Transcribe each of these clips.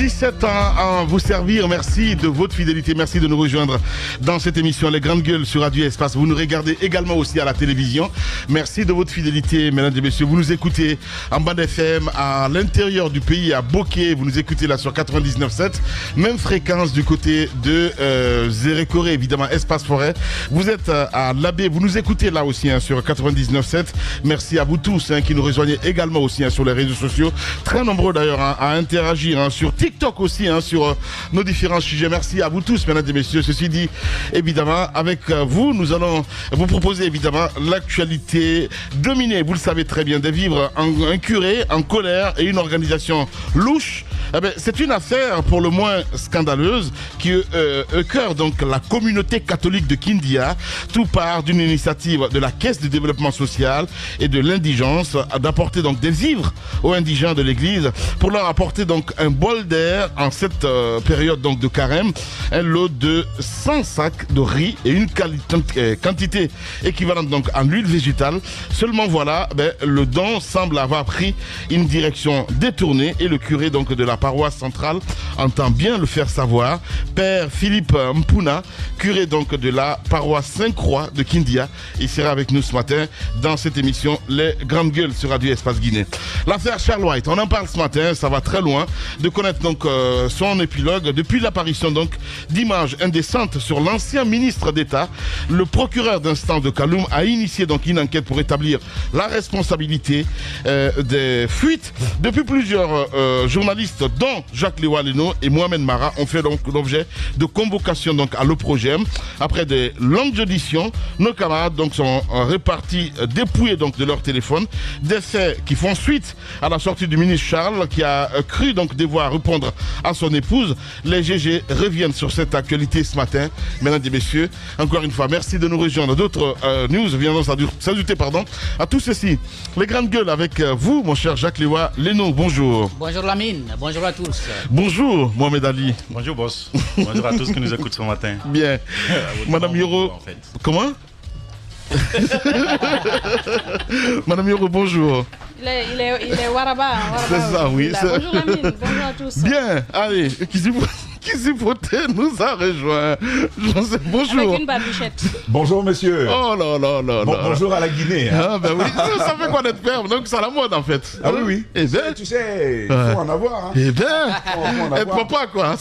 17 ans à vous servir. Merci de votre fidélité. Merci de nous rejoindre dans cette émission Les Grandes Gueules sur Radio Espace. Vous nous regardez également aussi à la télévision. Merci de votre fidélité, mesdames et messieurs. Vous nous écoutez en bande FM à l'intérieur du pays, à Bokeh. Vous nous écoutez là sur 99.7. Même fréquence du côté de Zérékoré, évidemment, Espace Forêt. Vous êtes à l'Abbé. Vous nous écoutez là aussi sur 99.7. Merci à vous tous qui nous rejoignez également aussi sur les réseaux sociaux. Très nombreux d'ailleurs à interagir sur TikTok aussi sur nos différents sujets. Merci à vous tous, mesdames et messieurs. Ceci dit, évidemment, avec vous, nous allons vous proposer évidemment l'actualité dominée, vous le savez très bien, de vivre un curé en colère et une organisation louche. C'est une affaire pour le moins scandaleuse qui écœure donc la communauté catholique de Kindia. Tout part d'une initiative de la Caisse de développement social et de l'indigence d'apporter donc des vivres aux indigents de l'église pour leur apporter donc un bol d'air en cette période donc de carême, un lot de 100 sacs de riz et une quantité équivalente donc en huile végétale. Seulement voilà, le don semble avoir pris une direction détournée et le curé donc de la paroisse centrale entend bien le faire savoir. Père Philippe Mpuna, curé donc de la paroisse Saint-Croix de Kindia, il sera avec nous ce matin dans cette émission Les Grandes Gueules sur Radio Espace Guinée. L'affaire Charles White, on en parle ce matin, ça va très loin, de connaître donc son épilogue. Depuis l'apparition donc d'images indécentes sur l'ancien ministre d'État, le procureur d'instance de Kaloum a initié donc une enquête pour établir la responsabilité des fuites. Depuis plusieurs journalistes dont Jacques Lewa Leno et Mohamed Mara ont fait donc l'objet de convocations donc à l'OPROGEM. Après des longues auditions, nos camarades donc sont répartis dépouillés donc de leur téléphone. Des faits qui font suite à la sortie du ministre Charles qui a cru donc devoir répondre à son épouse. Les GG reviennent sur cette actualité ce matin. Mesdames et messieurs, encore une fois, merci de nous rejoindre. D'autres news viendront s'ajouter à tout ceci. Les Grandes Gueules avec vous, mon cher Jacques Lewa Leno. Bonjour. Bonjour Lamine, bonjour à tous. Bonjour Mohamed Ali. Bonjour boss. Bonjour à tous qui nous écoutent ce matin. Bien. Madame Yoro. En fait. Comment? Madame Yoro, bonjour. Il est Waraba. C'est ça, oui. Bonjour Lamine, bonjour à tous. Bien, allez, Kisipoté nous a rejoint. Bonjour. Avec une barbichette. Bonjour monsieur. Oh là là là. Bonjour à la Guinée. Ah ben oui, ça fait quoi d'être père? Donc c'est à la mode en fait. Ah oui. Eh bien, tu sais, il faut en avoir. Eh bien, être papa quoi.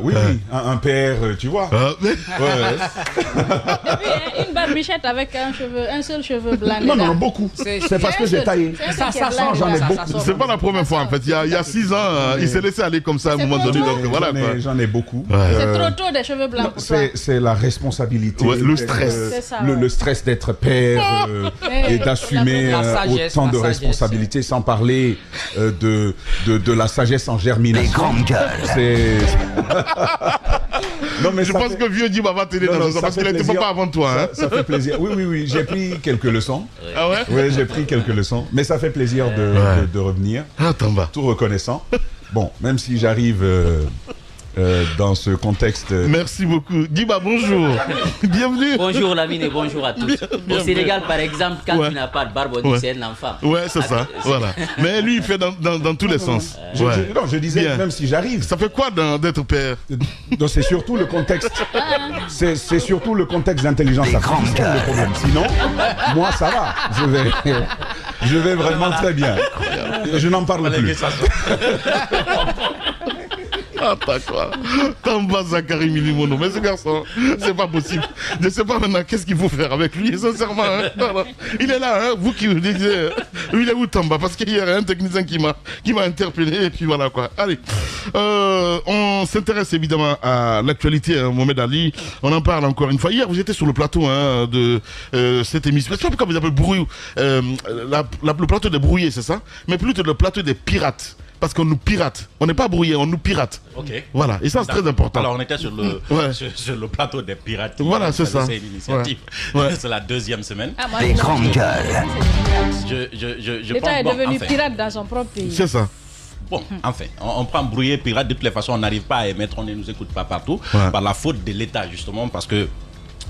Oui, un père, tu vois. Ouais. Et puis une barbichette avec un seul cheveu blanc. Non, beaucoup. C'est parce que j'ai taillé. Ça change, j'en ai beaucoup. C'est pas la première fois en fait. Il y a 6 ans, il s'est laissé aller comme ça à un moment donné. Donc voilà quoi. J'en ai beaucoup. C'est trop tôt des cheveux blancs. C'est la responsabilité. Ouais, le stress. C'est ça, le stress d'être père et d'assumer autant de responsabilités, sans parler de la sagesse en germination. Les grandes gueules. Non, mais je pense que vieux Diba va t'aider dans ça parce qu'il n'était pas avant toi. Ça fait plaisir. Oui, j'ai pris quelques leçons. Ah ouais? Oui, j'ai pris quelques leçons. Mais ça fait plaisir de revenir. Ah, t'en vas. Tout reconnaissant. Bon, même si j'arrive dans ce contexte. Merci beaucoup. Diba, bonjour. Bienvenue. Bonjour Lamine et bonjour à tous. Au Sénégal, par exemple, quand tu n'as pas de barbe, on dit c'est un enfant. Ouais, c'est ça. Voilà. Mais lui, il fait dans tous les sens. Je disais, bien. Même si j'arrive. Ça fait quoi d'être père? Donc c'est surtout le contexte. C'est surtout le contexte d'intelligence artificielle le problème. Sinon, moi ça va. Je vais vraiment très bien. Je n'en parle plus. Ah, t'as quoi? Tamba Zakari Milimono. Mais ce garçon, c'est pas possible. Je sais pas maintenant qu'est-ce qu'il faut faire avec lui, sincèrement. Non. Il est là, vous qui vous disiez, il est où Tamba? Parce qu'il y a un technicien qui m'a interpellé, et puis voilà quoi. Allez, on s'intéresse évidemment à l'actualité, Mohamed Ali. On en parle encore une fois. Hier, vous étiez sur le plateau de cette émission. Je sais pas pourquoi vous appelez brouillé, le plateau des brouillés, c'est ça? Mais plutôt le plateau des pirates. Parce qu'on nous pirate. On n'est pas brouillé, on nous pirate. Ok. Voilà, et ça c'est très important. Alors on était sur le plateau des pirates. Voilà, c'est ça. C'est une initiative. Ouais. C'est la 2e semaine. Les grandes gueules. Je L'État est pense, devenu pirate dans son propre pays. C'est ça. Bon, enfin, on prend brouillé pirate. De toutes les façons, on n'arrive pas à émettre, on ne nous écoute pas partout. Ouais. Par la faute de l'État, justement, parce que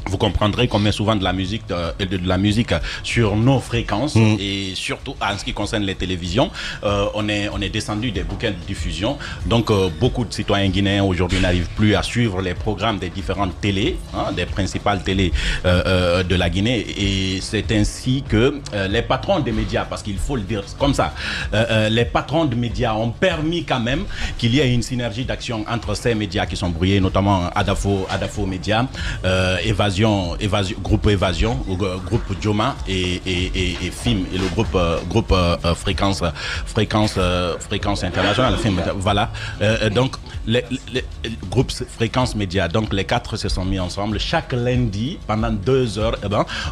vous comprendrez qu'on met souvent de la musique sur nos fréquences et surtout en ce qui concerne les télévisions, on est descendu des bouquets de diffusion. Donc beaucoup de citoyens guinéens aujourd'hui n'arrivent plus à suivre les programmes des différentes télés, des principales télés de la Guinée. Et c'est ainsi que les patrons des médias, parce qu'il faut le dire comme ça, les patrons de médias ont permis quand même qu'il y ait une synergie d'action entre ces médias qui sont brouillés, notamment Adafo Média, groupe Évasion, groupe Joma et FIM et le groupe Fréquence Internationale, FIM, voilà. Donc les groupes Fréquence Média, donc les 4 se sont mis ensemble. Chaque lundi, pendant 2 heures,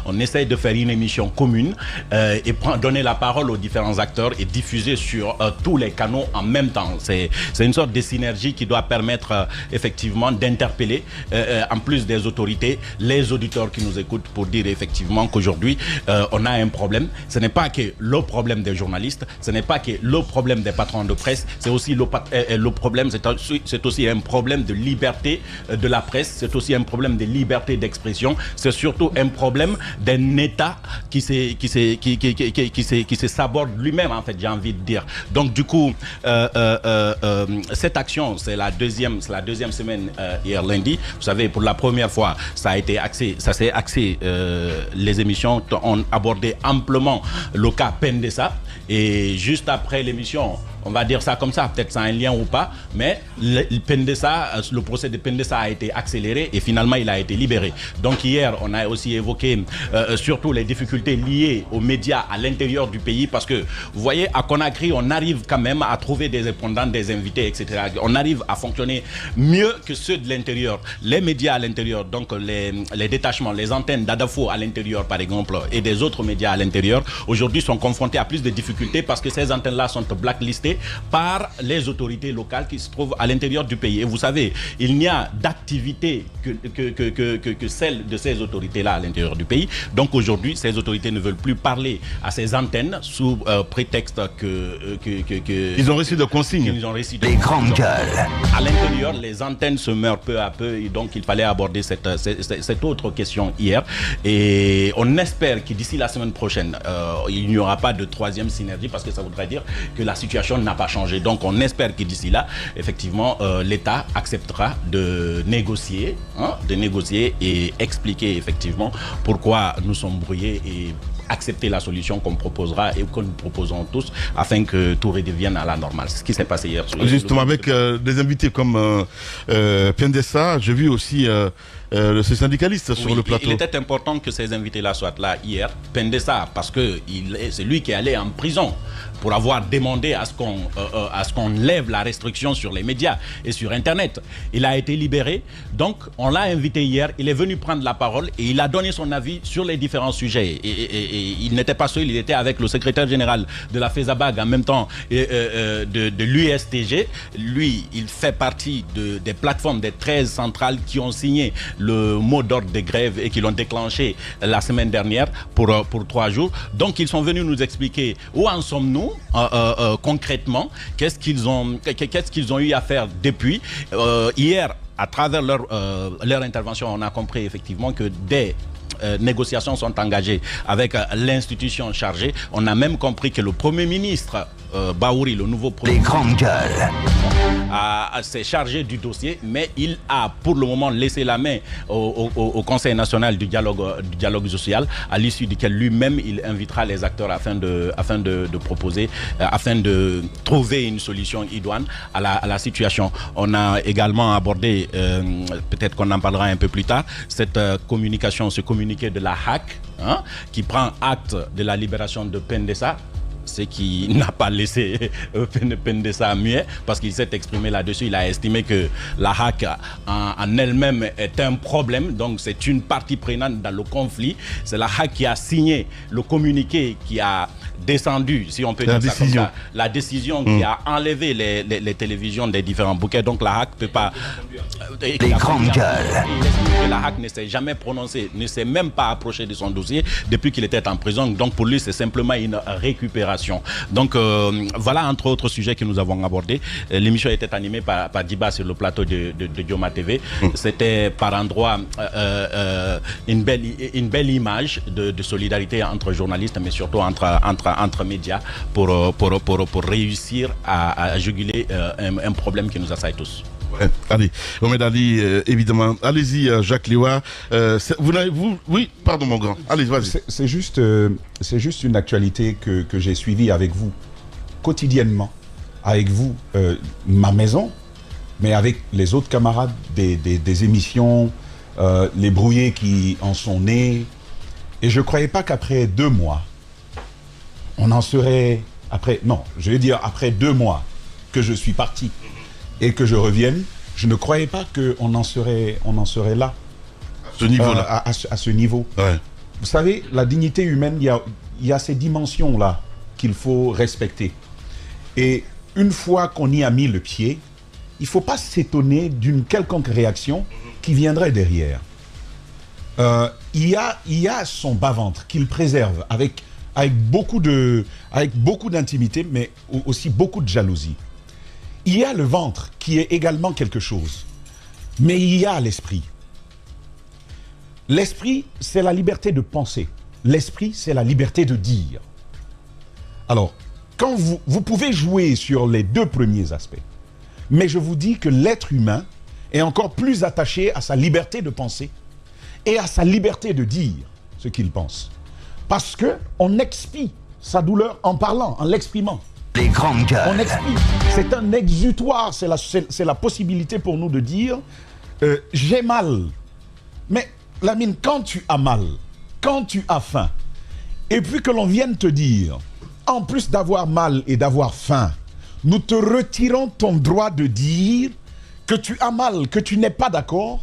on essaye de faire une émission commune et donner la parole aux différents acteurs et diffuser sur tous les canaux en même temps. C'est une sorte de synergie qui doit permettre effectivement d'interpeller, en plus des autorités, les auditeurs qui nous écoutent pour dire effectivement qu'aujourd'hui on a un problème. Ce n'est pas que le problème des journalistes, ce n'est pas que le problème des patrons de presse, c'est aussi le problème, c'est aussi un problème de liberté de la presse, c'est aussi un problème de liberté d'expression, c'est surtout un problème d'un État qui se saborde lui-même, en fait, j'ai envie de dire. Donc du coup cette action, c'est la deuxième semaine hier lundi. Vous savez, pour la première fois, ça s'est axé, les émissions ont abordé amplement le cas Pendessa, et juste après l'émission, on va dire ça comme ça, peut-être ça a un lien ou pas, mais le procès de Pendessa a été accéléré et finalement il a été libéré. Donc hier, on a aussi évoqué surtout les difficultés liées aux médias à l'intérieur du pays, parce que vous voyez, à Conakry, on arrive quand même à trouver des répondants, des invités, etc. On arrive à fonctionner mieux que ceux de l'intérieur. Les médias à l'intérieur, donc les détachements, les antennes d'Adafo à l'intérieur par exemple, et des autres médias à l'intérieur, aujourd'hui sont confrontés à plus de difficultés parce que ces antennes-là sont blacklistées par les autorités locales qui se trouvent à l'intérieur du pays. Et vous savez, il n'y a d'activité que celle de ces autorités-là à l'intérieur du pays. Donc aujourd'hui, ces autorités ne veulent plus parler à ces antennes sous prétexte ils ont reçu de consignes. Les grandes gueules. À l'intérieur, les antennes se meurent peu à peu, et donc il fallait aborder cette autre question hier. Et on espère que d'ici la semaine prochaine, il n'y aura pas de troisième synergie, parce que ça voudrait dire que la situation n'a pas changé. Donc on espère que d'ici là, effectivement, l'État acceptera de négocier et expliquer effectivement pourquoi nous sommes brouillés et accepter la solution qu'on proposera et que nous proposons tous afin que tout redevienne à la normale. C'est ce qui s'est passé hier. Justement, avec des invités comme Pendessa, j'ai vu aussi ce syndicaliste sur le plateau. Il était important que ces invités-là soient là hier. Pendessa, parce que c'est lui qui est allé en prison pour avoir demandé à ce qu'on lève la restriction sur les médias et sur Internet. Il a été libéré, donc on l'a invité hier, il est venu prendre la parole et il a donné son avis sur les différents sujets. Et il n'était pas seul, il était avec le secrétaire général de la FESABAG, en même temps de l'USTG. Lui, il fait partie des plateformes des 13 centrales qui ont signé le mot d'ordre de grève et qui l'ont déclenché la semaine dernière pour 3 jours. Donc ils sont venus nous expliquer où en sommes-nous concrètement, qu'est-ce qu'ils ont eu à faire depuis. Hier, à travers leur intervention, on a compris effectivement que des négociations sont engagées avec l'institution chargée. On a même compris que le Premier ministre Baouri, le nouveau Premier ministre, grandes gueules, s'est chargé du dossier, mais il a pour le moment laissé la main au Conseil national du dialogue social, à l'issue duquel lui-même il invitera les acteurs afin de proposer, afin de trouver une solution idoine à la situation. On a également abordé, peut-être qu'on en parlera un peu plus tard, cette communication, ce communiqué de la HAC, qui prend acte de la libération de Pendessa, ce qui n'a pas laissé Pendessa muet, parce qu'il s'est exprimé là-dessus. Il a estimé que la HAC en elle-même est un problème, donc c'est une partie prenante dans le conflit. C'est la HAC qui a signé le communiqué qui a descendu, si on peut dire ça comme ça, la décision qui a enlevé les télévisions des différents bouquets. Donc la HAC ne peut pas... Les grandes gueules. Il estime que la HAC ne s'est jamais prononcé, ne s'est même pas approché de son dossier depuis qu'il était en prison. Donc pour lui, c'est simplement une récupération. communication. Donc voilà entre autres sujets que nous avons abordés. L'émission était animée par Diba sur le plateau de Dioma TV. C'était par endroits une belle image de solidarité entre journalistes, mais surtout entre médias pour réussir à juguler un problème qui nous assaille tous. Ouais, allez, Mohamed Ali, évidemment. Allez-y, Jacques Liwa. Oui, pardon, mon grand. Allez, vas-y. C'est juste une actualité que j'ai suivie avec vous, quotidiennement. Avec vous, ma maison, mais avec les autres camarades des émissions, les brouillés qui en sont nés. Et je ne croyais pas qu'après 2 mois, on en serait... après 2 mois que je suis parti et que je revienne, je ne croyais pas qu'on en serait là. À ce niveau-là. À ce niveau. Ouais. Vous savez, la dignité humaine, il y a ces dimensions-là qu'il faut respecter. Et une fois qu'on y a mis le pied, il ne faut pas s'étonner d'une quelconque réaction qui viendrait derrière. Il y a son bas-ventre qu'il préserve avec beaucoup d'intimité, mais aussi beaucoup de jalousie. Il y a le ventre qui est également quelque chose, mais il y a l'esprit. L'esprit, c'est la liberté de penser. L'esprit, c'est la liberté de dire. Alors, quand vous pouvez jouer sur les 2 premiers aspects, mais je vous dis que l'être humain est encore plus attaché à sa liberté de penser et à sa liberté de dire ce qu'il pense. Parce qu'on expie sa douleur en parlant, en l'exprimant. Les grandes gueules. On expie. C'est un exutoire, c'est la possibilité pour nous de dire j'ai mal. Mais Lamine, quand tu as mal, quand tu as faim, et puis que l'on vienne te dire, en plus d'avoir mal et d'avoir faim, nous te retirons ton droit de dire que tu as mal, que tu n'es pas d'accord,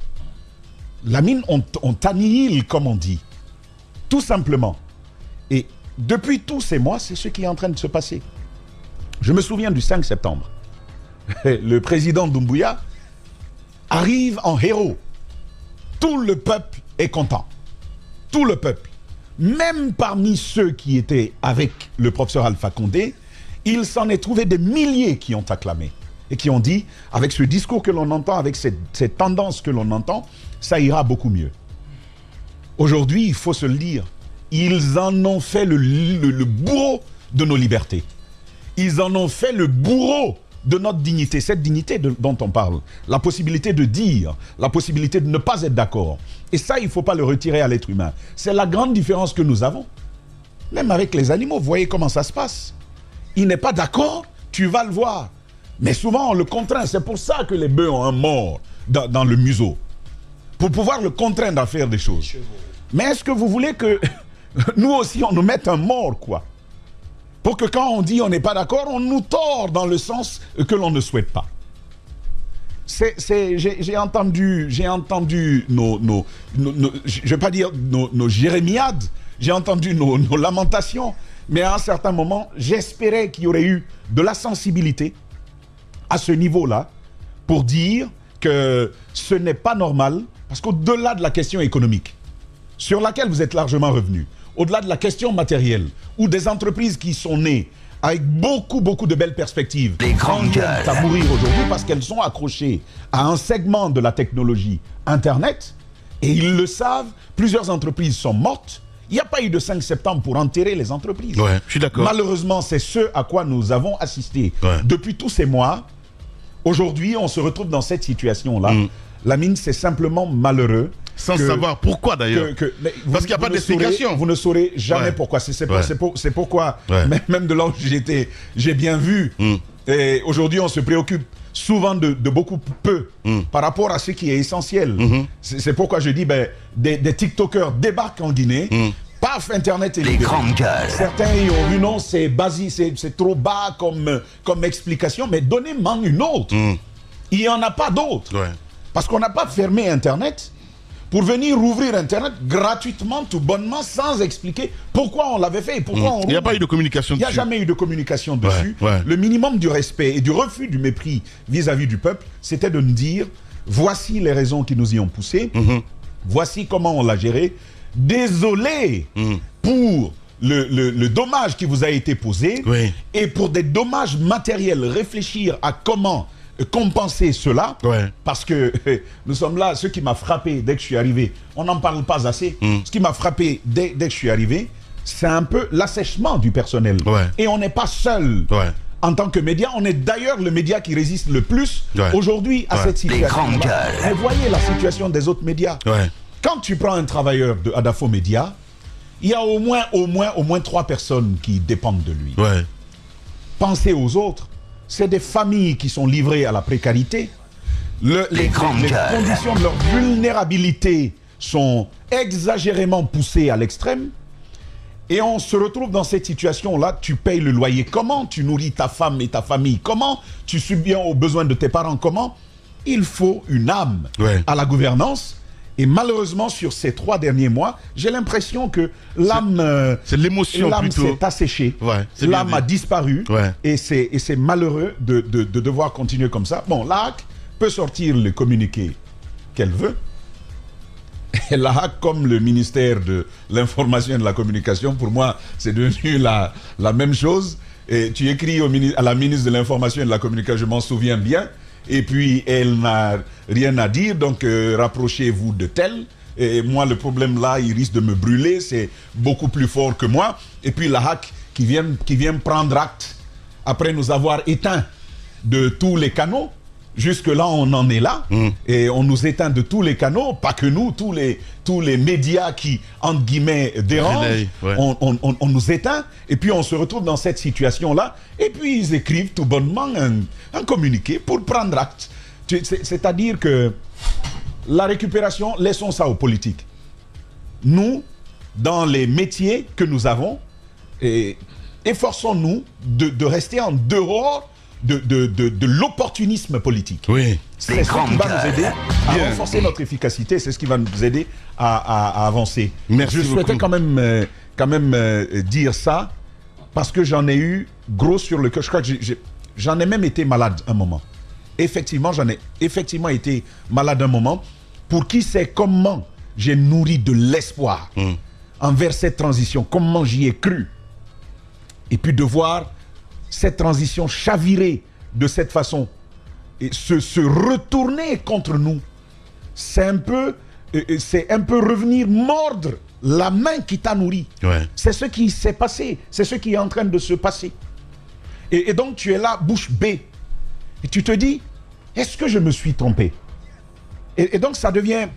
Lamine, on t'annihile, comme on dit. Tout simplement. Et depuis tous ces mois, c'est ce qui est en train de se passer. Je me souviens du 5 septembre. Le président Doumbouya arrive en héros. Tout le peuple est content. Tout le peuple. Même parmi ceux qui étaient avec le professeur Alpha Condé, il s'en est trouvé des milliers qui ont acclamé et qui ont dit, avec ce discours que l'on entend, avec cette tendance que l'on entend, ça ira beaucoup mieux. Aujourd'hui, il faut se le dire, ils en ont fait le bourreau de nos libertés. Ils en ont fait le bourreau de notre dignité, cette dignité dont on parle. La possibilité de dire, la possibilité de ne pas être d'accord. Et ça, il ne faut pas le retirer à l'être humain. C'est la grande différence que nous avons. Même avec les animaux, vous voyez comment ça se passe. Il n'est pas d'accord, tu vas le voir. Mais souvent, on le contraint. C'est pour ça que les bœufs ont un mort dans le museau. Pour pouvoir le contraindre à faire des choses. Mais est-ce que vous voulez que nous aussi, on nous mette un mort, quoi? Pour que quand on dit on n'est pas d'accord, on nous tord dans le sens que l'on ne souhaite pas. J'ai entendu je vais pas dire nos jérémiades, j'ai entendu nos lamentations, mais à un certain moment, j'espérais qu'il y aurait eu de la sensibilité à ce niveau-là pour dire que ce n'est pas normal, parce qu'au-delà de la question économique, sur laquelle vous êtes largement revenu, au-delà de la question matérielle, ou des entreprises qui sont nées avec beaucoup de belles perspectives, les grandes gueules à mourir aujourd'hui parce qu'elles sont accrochées à un segment de la technologie Internet, et ils le savent, plusieurs entreprises sont mortes. Il n'y a pas eu de 5 septembre pour enterrer les entreprises. Ouais, je suis d'accord. Malheureusement, c'est ce à quoi nous avons assisté depuis tous ces mois. Aujourd'hui, on se retrouve dans cette situation-là. Lamine, c'est simplement malheureux. Sans savoir pourquoi d'ailleurs. Parce qu'il n'y a pas d'explication. Vous ne saurez jamais pourquoi. C'est pourquoi, même de là où j'étais, j'ai bien vu. Et aujourd'hui, on se préoccupe souvent de beaucoup peu par rapport à ce qui est essentiel. C'est pourquoi je dis, des TikTokers débarquent en Guinée. Paf, Internet est libéré. Les grandes gueules. Certains y ont vu, non, c'est basique, c'est trop bas comme explication, mais donnez-moi une autre. Il n'y en a pas d'autre. Parce qu'on n'a pas fermé Internet pour venir ouvrir Internet gratuitement, tout bonnement, sans expliquer pourquoi on l'avait fait et pourquoi on... Il n'y a pas eu de communication dessus. Il n'y a jamais eu de communication dessus. Le minimum du respect et du refus du mépris vis-à-vis du peuple, c'était de nous dire, voici les raisons qui nous y ont poussés, voici comment on l'a géré. Désolé pour le dommage qui vous a été posé, Oui. et pour des dommages matériels, réfléchir à comment compenser cela, Ouais. parce que nous sommes là, ce qui m'a frappé dès que je suis arrivé, on n'en parle pas assez, ce qui m'a frappé dès que je suis arrivé, c'est un peu l'assèchement du personnel. Ouais. Et on n'est pas seul. Ouais. En tant que média, on est d'ailleurs le média qui résiste le plus Ouais. aujourd'hui à Ouais. cette situation. grandes gueules. Mais voyez la situation des autres médias. Ouais. Quand tu prends un travailleur de Adafo Média, il y a au moins 3 personnes qui dépendent de lui. Ouais. Pensez aux autres. C'est des familles qui sont livrées à la précarité. Les grandes gueules. conditions de leur vulnérabilité sont exagérément poussées à l'extrême. Et on se retrouve dans cette situation-là, tu payes le loyer. Comment tu nourris ta femme et ta famille? Comment tu subviens aux besoins de tes parents? Comment? Il faut une âme Ouais. à la gouvernance. Et malheureusement, sur ces 3 derniers mois, j'ai l'impression que l'âme C'est l'émotion plutôt. s'est asséchée. Ouais, c'est bien L'âme dit. a disparu. Ouais. Et c'est malheureux de devoir continuer comme ça. Bon, la HAC peut sortir le communiqué qu'elle veut. Et la HAC, comme le ministère de l'Information et de la Communication, pour moi, c'est devenu la même chose. Et tu écris à la ministre de l'Information et de la Communication, je m'en souviens bien. Et puis, elle n'a rien à dire, donc rapprochez-vous de tel. Et moi, le problème là, il risque de me brûler, c'est beaucoup plus fort que moi. Et puis, la HAC qui vient prendre acte, après nous avoir éteints de tous les canaux. Jusque-là, on en est là. Et on nous éteint de tous les canaux, pas que nous, tous les médias qui, entre guillemets, dérangent, Relaye, ouais. on nous éteint. Et puis, on se retrouve dans cette situation-là. Et puis, ils écrivent tout bonnement un communiqué pour prendre acte. C'est-à-dire que la récupération, laissons ça aux politiques. Nous, dans les métiers que nous avons, efforçons-nous de rester en dehors de l'opportunisme politique. Oui. C'est ce qui va nous aider à Bien. renforcer notre efficacité, c'est ce qui va nous aider à avancer. Merci Je souhaitais beaucoup. quand même dire ça, parce que j'en ai eu gros sur le cœur. Je crois que j'en ai même été malade un moment. Effectivement, j'en ai effectivement été malade un moment. Pour qui sait comment j'ai nourri de l'espoir envers cette transition, comment j'y ai cru. Et puis de voir cette transition chavirer de cette façon et se retourner contre nous, c'est un peu revenir mordre la main qui t'a nourri. Ouais. C'est ce qui s'est passé, c'est ce qui est en train de se passer. Et donc tu es là, bouche bée, et tu te dis, est-ce que je me suis trompé? Et donc ça devient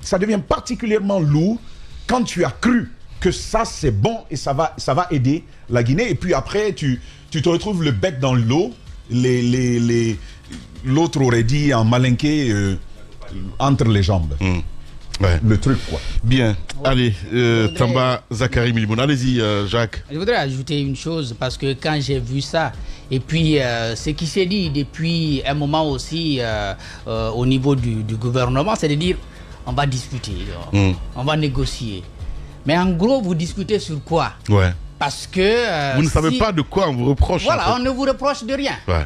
particulièrement lourd quand tu as cru que ça c'est bon et ça va aider la Guinée, et puis après tu te retrouves le bec dans l'eau, l'autre aurait dit en malinké, entre les jambes. Ouais. Le truc quoi. Bien. Allez, Tamba Zakari Milimoun. Allez-y, Jacques. Je voudrais ajouter une chose, parce que quand j'ai vu ça, et puis ce qui s'est dit depuis un moment aussi au niveau du gouvernement, c'est de dire on va discuter, on va négocier. Mais en gros, vous discutez sur quoi? Ouais. Parce que... Vous ne savez pas de quoi on vous reproche. Voilà, en fait. on ne vous reproche de rien. Ouais.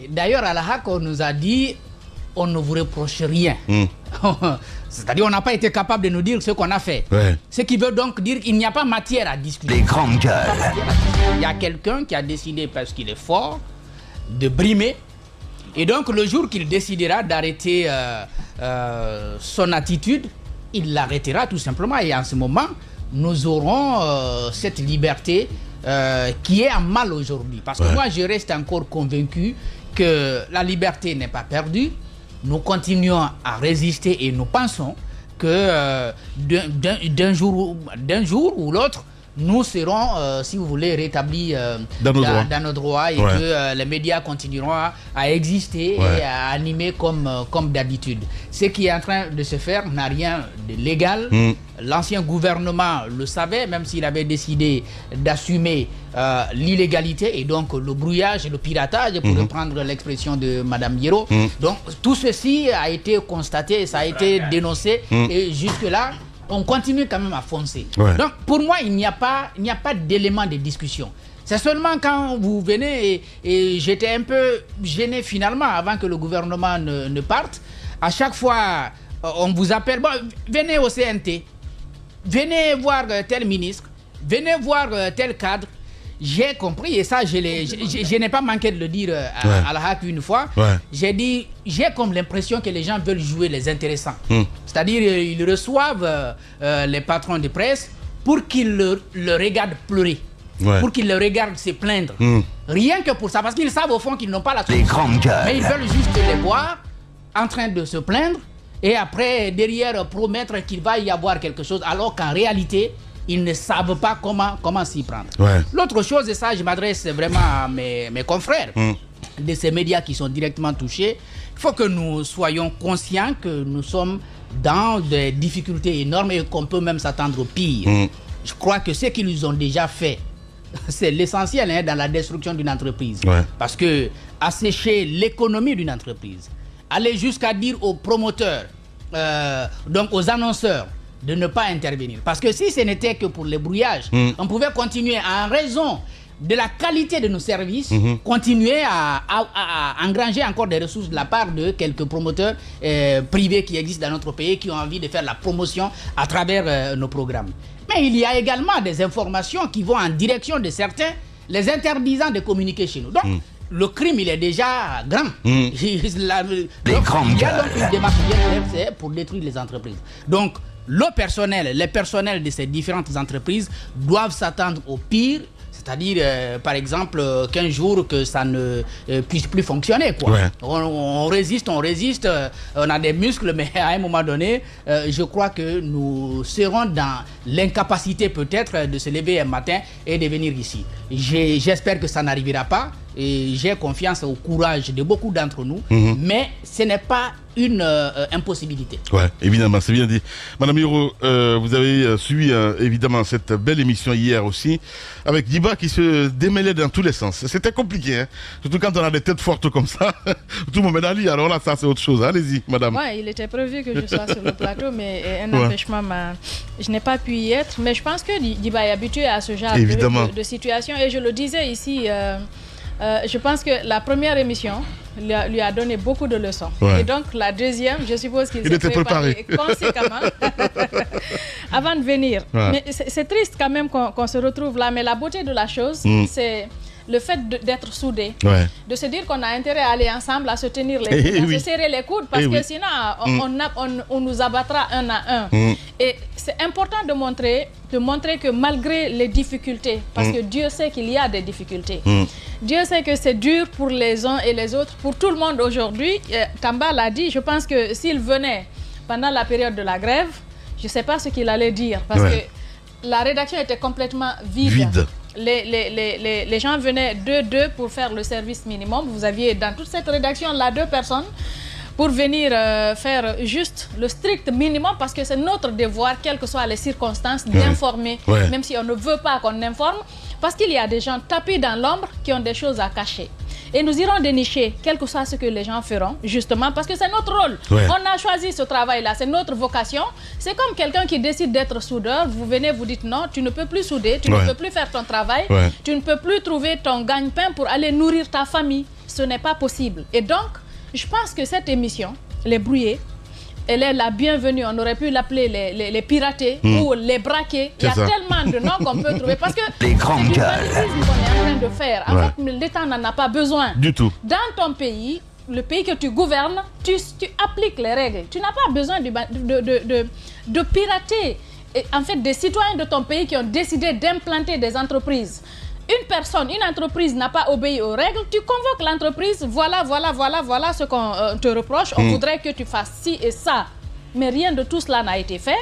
D'ailleurs, à la HAC, on nous a dit on ne vous reproche rien. C'est-à-dire on n'a pas été capable de nous dire ce qu'on a fait. Ouais. Ce qui veut donc dire qu'il n'y a pas matière à discuter. Les grandes gueules. Il y a quelqu'un qui a décidé, parce qu'il est fort, de brimer. Et donc le jour qu'il décidera d'arrêter son attitude, il l'arrêtera tout simplement. Et en ce moment, nous aurons cette liberté qui est en mal aujourd'hui. Parce que moi, je reste encore convaincu que la liberté n'est pas perdue. Nous continuons à résister et nous pensons que d'un jour ou l'autre, nous serons, si vous voulez, rétablis dans nos droits et que les médias continueront à exister et à animer comme d'habitude. Ce qui est en train de se faire n'a rien de légal. L'ancien gouvernement le savait, même s'il avait décidé d'assumer l'illégalité et donc le brouillage et le piratage, pour reprendre l'expression de Madame Yero. Donc tout ceci a été constaté, ça a été dénoncé et jusque-là, on continue quand même à foncer. Donc pour moi, il n'y a pas d'élément de discussion. C'est seulement quand vous venez, et j'étais un peu gêné finalement avant que le gouvernement ne parte. À chaque fois, on vous appelle, bon, venez au CNT, venez voir tel ministre, venez voir tel cadre. J'ai compris, et ça, je n'ai pas manqué de le dire à la HAC une fois. J'ai dit, j'ai comme l'impression que les gens veulent jouer les intéressants. C'est-à-dire, ils reçoivent les patrons de presse pour qu'ils le regardent pleurer. Pour qu'ils le regardent se plaindre. Rien que pour ça, parce qu'ils savent au fond qu'ils n'ont pas la solution. Mais ils veulent juste les voir en train de se plaindre et après, derrière, promettre qu'il va y avoir quelque chose, alors qu'en réalité, ils ne savent pas comment s'y prendre. L'autre chose, et ça, je m'adresse vraiment à mes confrères de ces médias qui sont directement touchés, il faut que nous soyons conscients que nous sommes dans des difficultés énormes et qu'on peut même s'attendre au pire. Je crois que ce qu'ils nous ont déjà fait, c'est l'essentiel dans la destruction d'une entreprise. Parce que assécher l'économie d'une entreprise, aller jusqu'à dire aux promoteurs, donc aux annonceurs, de ne pas intervenir. Parce que si ce n'était que pour les brouillages, on pouvait continuer en raison de la qualité de nos services, continuer à engranger encore des ressources de la part de quelques promoteurs privés qui existent dans notre pays, qui ont envie de faire la promotion à travers nos programmes. Mais il y a également des informations qui vont en direction de certains, les interdisant de communiquer chez nous. Donc, le crime, il est déjà grand. Il y a donc une démarche bien claire pour détruire les entreprises. Donc, les personnels de ces différentes entreprises doivent s'attendre au pire, c'est-à-dire, par exemple, qu'un jour que ça ne puisse plus fonctionner, quoi. On résiste, on a des muscles, mais à un moment donné, je crois que nous serons dans l'incapacité peut-être de se lever un matin et de venir ici. J'espère que ça n'arrivera pas. Et j'ai confiance au courage de beaucoup d'entre nous, mais ce n'est pas une impossibilité. Évidemment, c'est bien dit. Madame Yoro, vous avez suivi évidemment cette belle émission hier aussi, avec Diba qui se démêlait dans tous les sens. C'était compliqué, hein? Surtout quand on a des têtes fortes comme ça. Tout le monde est ali, alors là, ça c'est autre chose. Allez-y, madame. Il était prévu que je sois sur le plateau, mais un empêchement je n'ai pas pu y être. Mais je pense que Diba est habitué à ce genre de situation. Et je le disais ici... je pense que la première émission lui a donné beaucoup de leçons. Et donc la deuxième, je suppose qu'il s'est préparé conséquemment avant de venir. Mais c'est triste quand même qu'on se retrouve là. Mais la beauté de la chose, c'est le fait d'être soudé, de se dire qu'on a intérêt à aller ensemble, à se tenir les coudes, à se serrer les coudes, parce que sinon on nous abattra un à un. Et c'est important de montrer que malgré les difficultés, parce que Dieu sait qu'il y a des difficultés, Dieu sait que c'est dur pour les uns et les autres, pour tout le monde aujourd'hui. Tamba l'a dit, je pense que s'il venait pendant la période de la grève, je ne sais pas ce qu'il allait dire, parce que la rédaction était complètement vide. Les gens venaient deux pour faire le service minimum. Vous aviez dans toute cette rédaction-là 2 personnes pour venir faire juste le strict minimum, parce que c'est notre devoir, quelles que soient les circonstances, d'informer, même si on ne veut pas qu'on informe, parce qu'il y a des gens tapis dans l'ombre qui ont des choses à cacher. Et nous irons dénicher, quel que soit ce que les gens feront, justement, parce que c'est notre rôle. On a choisi ce travail-là, c'est notre vocation. C'est comme quelqu'un qui décide d'être soudeur. Vous venez, vous dites non, tu ne peux plus souder, tu ne peux plus faire ton travail, tu ne peux plus trouver ton gagne-pain pour aller nourrir ta famille. Ce n'est pas possible. Et donc, je pense que cette émission, Les Brouillés, elle est la bienvenue. On aurait pu l'appeler les piratés ou les braqués. Il y a tellement de noms qu'on peut trouver. Parce que c'est du banditisme qu'on est en train de faire. En fait, l'État n'en a pas besoin. Du tout. Dans ton pays, le pays que tu gouvernes, tu appliques les règles. Tu n'as pas besoin de pirater. Et en fait, des citoyens de ton pays qui ont décidé d'implanter des entreprises. Une entreprise n'a pas obéi aux règles, tu convoques l'entreprise, voilà ce qu'on te reproche, on voudrait que tu fasses ci et ça. Mais rien de tout cela n'a été fait.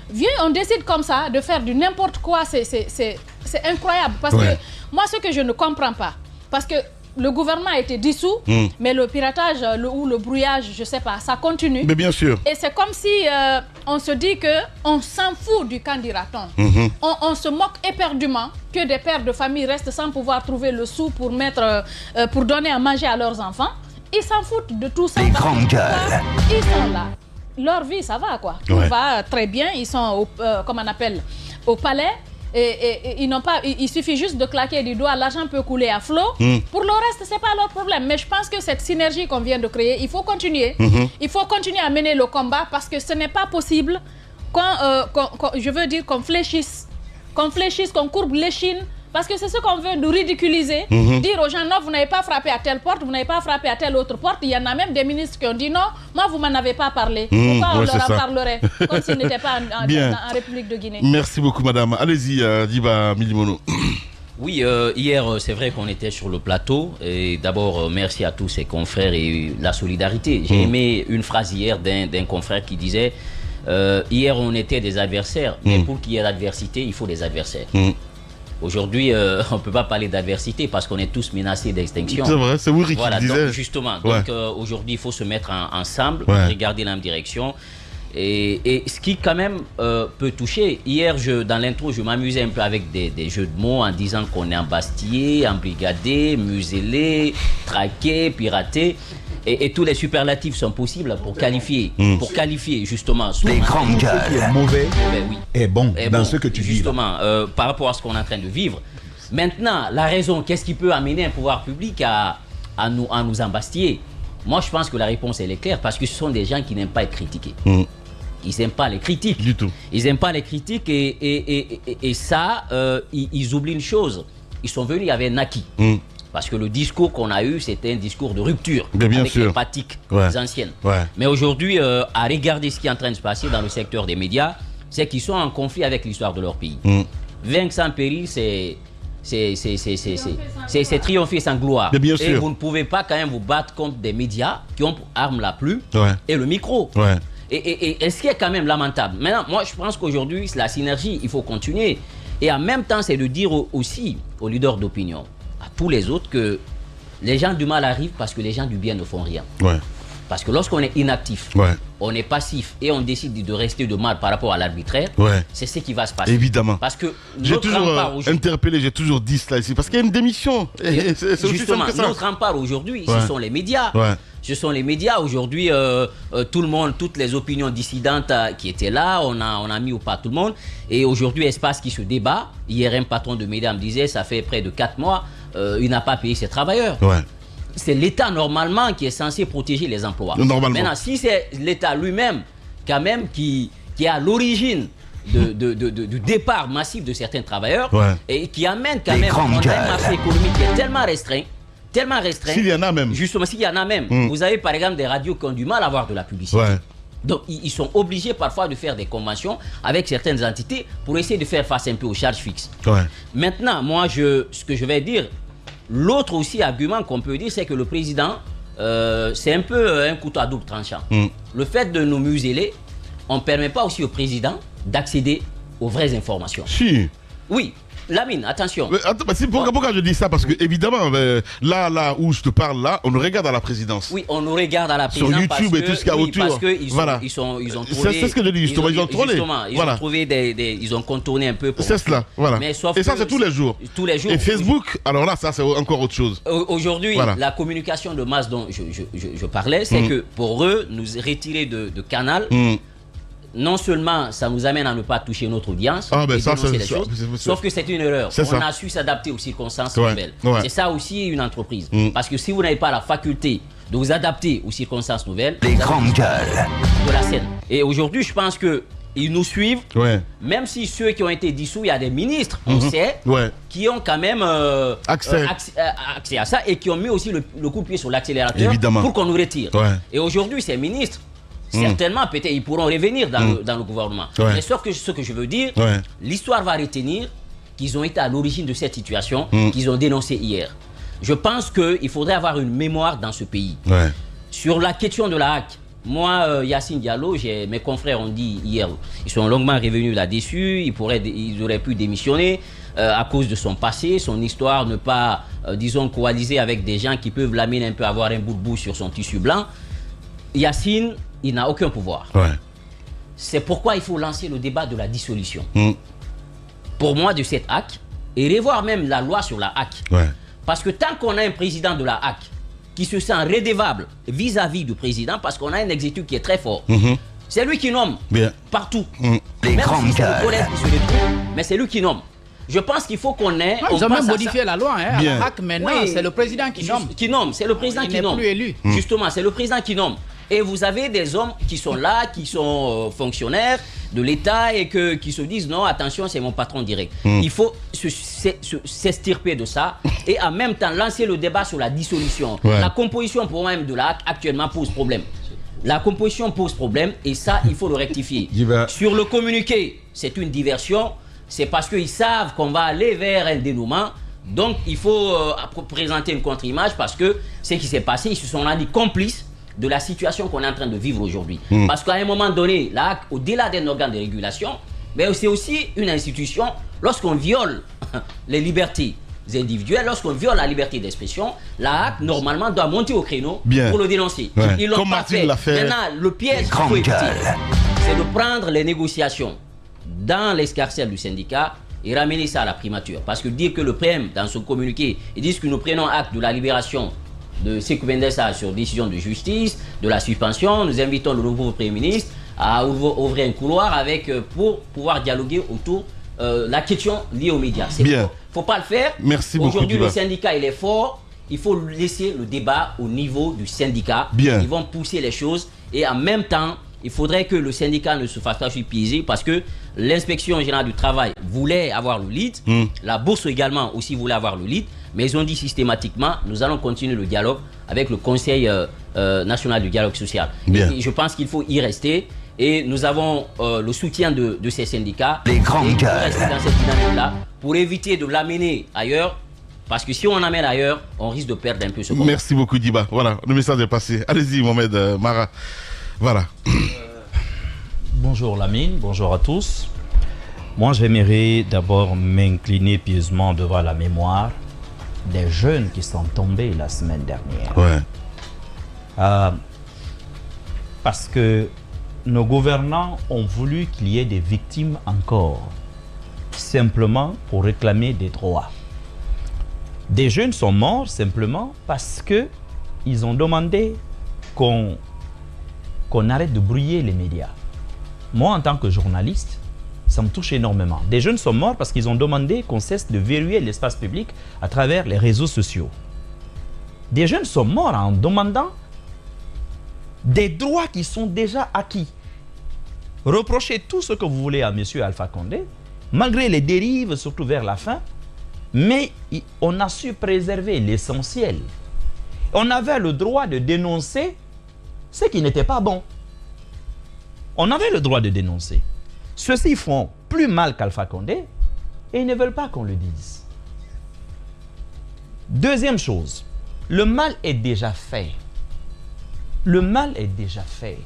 Viens, on décide comme ça de faire du n'importe quoi, c'est incroyable. Parce que moi, ce que je ne comprends pas, parce que le gouvernement a été dissous, mais le piratage ou le brouillage, je ne sais pas, ça continue. Mais bien sûr. Et c'est comme si on se dit qu'on s'en fout du candidaton. On se moque éperdument que des pères de famille restent sans pouvoir trouver le sou pour pour donner à manger à leurs enfants. Ils s'en foutent de tout ça. Les grandes gueules. Ils sont là. Leur vie, ça va quoi. Tout va très bien. Ils sont au palais. Et ils n'ont pas, il suffit juste de claquer du doigt, l'argent peut couler à flot. Pour le reste, c'est pas leur problème. Mais je pense que cette synergie qu'on vient de créer, il faut continuer. Il faut continuer à mener le combat, parce que ce n'est pas possible qu'on fléchisse qu'on fléchisse, qu'on courbe l'échine. Parce que c'est ce qu'on veut, nous ridiculiser, dire aux gens, non, vous n'avez pas frappé à telle porte, vous n'avez pas frappé à telle autre porte. Il y en a même des ministres qui ont dit, non, moi, vous m'en avez pas parlé. Pourquoi on leur en parlerait? Comme s'ils n'étaient pas en République de Guinée. Merci beaucoup, madame. Allez-y, Diba Milimono. Oui, hier, c'est vrai qu'on était sur le plateau. Et d'abord, merci à tous ces confrères et la solidarité. J'ai aimé une phrase hier d'un confrère qui disait, hier, on était des adversaires, mais pour qu'il y ait l'adversité, il faut des adversaires. Aujourd'hui, on ne peut pas parler d'adversité parce qu'on est tous menacés d'extinction. C'est vrai, c'est vous qui disait. Donc, justement, aujourd'hui, il faut se mettre ensemble, regarder la même direction. Et ce qui quand même peut toucher, hier dans l'intro je m'amusais un peu avec des jeux de mots en disant qu'on est embastillé, embrigadé, muselé, traqué, piraté. Et tous les superlatifs sont possibles pour qualifier justement. Les grandes gueules. Ce qui est mauvais est bon dans ce que tu dis. Justement, par rapport à ce qu'on est en train de vivre. Maintenant, la raison, qu'est-ce qui peut amener un pouvoir public à nous embastiller? Moi, je pense que la réponse, elle est claire, parce que ce sont des gens qui n'aiment pas être critiqués. Ils n'aiment pas les critiques. Du tout. Ils n'aiment pas les critiques et ça, ils oublient une chose. Ils sont venus avec un acquis. Parce que le discours qu'on a eu, c'était un discours de rupture avec les pratiques anciennes. Mais aujourd'hui, à regarder ce qui est en train de se passer dans le secteur des médias, c'est qu'ils sont en conflit avec l'histoire de leur pays. Vaincre sans péril, c'est triompher sans gloire. Et vous ne pouvez pas quand même vous battre contre des médias qui ont pour arme la plume et le micro. Et ce qui est quand même lamentable. Maintenant, moi, je pense qu'aujourd'hui, la synergie, il faut continuer. Et en même temps, c'est de dire aussi aux leaders d'opinion, à tous les autres, que les gens du mal arrivent parce que les gens du bien ne font rien. Parce que lorsqu'on est inactif, on est passif et on décide de rester de mal par rapport à l'arbitraire, c'est ce qui va se passer. Évidemment. Parce que j'ai toujours interpellé, j'ai toujours dit cela ici, parce qu'il y a une démission. Justement, notre rempart aujourd'hui, ce sont les médias. Ce sont les médias. Aujourd'hui, tout le monde, toutes les opinions dissidentes qui étaient là, on a mis au pas tout le monde. Et aujourd'hui, espace qui se débat. Hier, un patron de médias me disait, ça fait près de 4 mois, il n'a pas payé ses travailleurs. C'est l'État, normalement, qui est censé protéger les emplois. Maintenant, si c'est l'État lui-même, quand même, qui est à l'origine du départ massif de certains travailleurs, et qui amène quand même un marché économique qui est tellement restreint, s'il y en a même. Justement, s'il y en a même. Vous avez par exemple des radios qui ont du mal à avoir de la publicité. Donc ils sont obligés parfois de faire des conventions avec certaines entités pour essayer de faire face un peu aux charges fixes. Maintenant, moi, ce que je vais dire, l'autre aussi argument qu'on peut dire, c'est que le président, c'est un peu un couteau à double tranchant. Le fait de nous museler, on ne permet pas aussi au président d'accéder aux vraies informations. Si. Oui. Lamine, attention. Pourquoi je dis ça? Parce que évidemment, là où je te parle, là, on nous regarde à la présidence. Oui, on nous regarde à la présidence. Sur YouTube et tout ce qu'il y a autour. Parce qu'ils ont trouvé. C'est ce que je dis justement. Ils ont trollé. Ils ont contourné un peu. C'est cela. Voilà. Mais et ça, c'est tous les jours. Tous les jours. Et Facebook, alors là, ça, c'est encore autre chose. Aujourd'hui, la communication de masse dont je parlais, c'est que pour eux, nous retirer de Canal. Non seulement ça nous amène à ne pas toucher notre audience, sauf que c'est une erreur. On a su s'adapter aux circonstances nouvelles. C'est ça aussi une entreprise. Parce que si vous n'avez pas la faculté de vous adapter aux circonstances nouvelles, les grandes gueules de la scène. Et aujourd'hui, je pense qu'ils nous suivent, même si ceux qui ont été dissous, il y a des ministres, on sait, qui ont quand même accès à ça et qui ont mis aussi le coup de pied sur l'accélérateur pour qu'on nous retire. Et aujourd'hui, ces ministres, certainement, peut-être, ils pourront revenir dans le gouvernement. Mais sauf que ce que je veux dire, l'histoire va retenir qu'ils ont été à l'origine de cette situation qu'ils ont dénoncée hier. Je pense qu'il faudrait avoir une mémoire dans ce pays. Sur la question de la hack, moi, Yacine Diallo, mes confrères ont dit hier, ils sont longuement revenus là-dessus, ils auraient pu démissionner à cause de son passé, son histoire, ne pas, disons, coaliser avec des gens qui peuvent l'amener un peu à avoir un bout de bouche sur son tissu blanc. Yacine, il n'a aucun pouvoir. C'est pourquoi il faut lancer le débat de la dissolution. Pour moi, de cette hack, et revoir même la loi sur la hack. Parce que tant qu'on a un président de la hack qui se sent redevable vis-à-vis du président, parce qu'on a un exécutif qui est très fort, c'est lui qui nomme partout. Les grandes gueules. Mais c'est lui qui nomme. Je pense qu'il faut qu'on ait... Ils ont même modifié la loi. À la hack, maintenant, c'est le président qui nomme. C'est le président qui nomme. Il n'est plus élu. Justement, c'est le président qui nomme. Et vous avez des hommes qui sont là, qui sont fonctionnaires, de l'État et qui se disent non, attention, c'est mon patron direct. Il faut s'extirper de ça et en même temps lancer le débat sur la dissolution. La composition pour moi-même de la HAC actuellement pose problème. La composition pose problème et ça, il faut le rectifier. Sur le communiqué, c'est une diversion. C'est parce qu'ils savent qu'on va aller vers un dénouement. Donc, il faut présenter une contre-image parce que ce qui s'est passé, ils se sont rendus complices de la situation qu'on est en train de vivre aujourd'hui. Parce qu'à un moment donné, la HAC, au-delà d'un organe de régulation, mais c'est aussi une institution, lorsqu'on viole les libertés individuelles, lorsqu'on viole la liberté d'expression, la HAC, normalement, doit monter au créneau pour le dénoncer. Ils l'ont pas fait. Maintenant, le piège qu'il faut éviter, c'est de prendre les négociations dans l'escarcelle du syndicat et ramener ça à la primature. Parce que dire que le PM, dans son communiqué, ils disent que nous prenons acte de la libération de Sékou Bendessa sur décision de justice, de la suspension. Nous invitons le nouveau Premier ministre à ouvrir un couloir pour pouvoir dialoguer autour de la question liée aux médias. Il ne faut pas le faire. Aujourd'hui, le syndicat, il est fort. Il faut laisser le débat au niveau du syndicat. Ils vont pousser les choses et en même temps, il faudrait que le syndicat ne se fasse pas piéger parce que l'inspection générale du travail voulait avoir le lead, la bourse également aussi voulait avoir le lead, mais ils ont dit systématiquement, nous allons continuer le dialogue avec le Conseil national du dialogue social. Et je pense qu'il faut y rester et nous avons le soutien de ces syndicats. Les grandes gueules. Rester dans cette dynamique-là pour éviter de l'amener ailleurs. Parce que si on amène ailleurs, on risque de perdre un peu ce combat. Merci beaucoup Diba. Voilà, le message est passé. Allez-y Mohamed Mara. Voilà. Bonjour Lamine, bonjour à tous. Moi j'aimerais d'abord m'incliner pieusement devant la mémoire des jeunes qui sont tombés la semaine dernière. Parce que nos gouvernants ont voulu qu'il y ait des victimes encore, simplement pour réclamer des droits. Des jeunes sont morts simplement parce qu'ils ont demandé qu'on arrête de brouiller les médias. Moi, en tant que journaliste, ça me touche énormément. Des jeunes sont morts parce qu'ils ont demandé qu'on cesse de verrouiller l'espace public à travers les réseaux sociaux. Des jeunes sont morts en demandant des droits qui sont déjà acquis. Reprochez tout ce que vous voulez à M. Alpha Condé, malgré les dérives, surtout vers la fin, mais on a su préserver l'essentiel. On avait le droit de dénoncer ce qui n'était pas bon. On avait le droit de dénoncer. Ceux-ci font plus mal qu'Alpha Condé et ils ne veulent pas qu'on le dise. Deuxième chose, le mal est déjà fait. Le mal est déjà fait.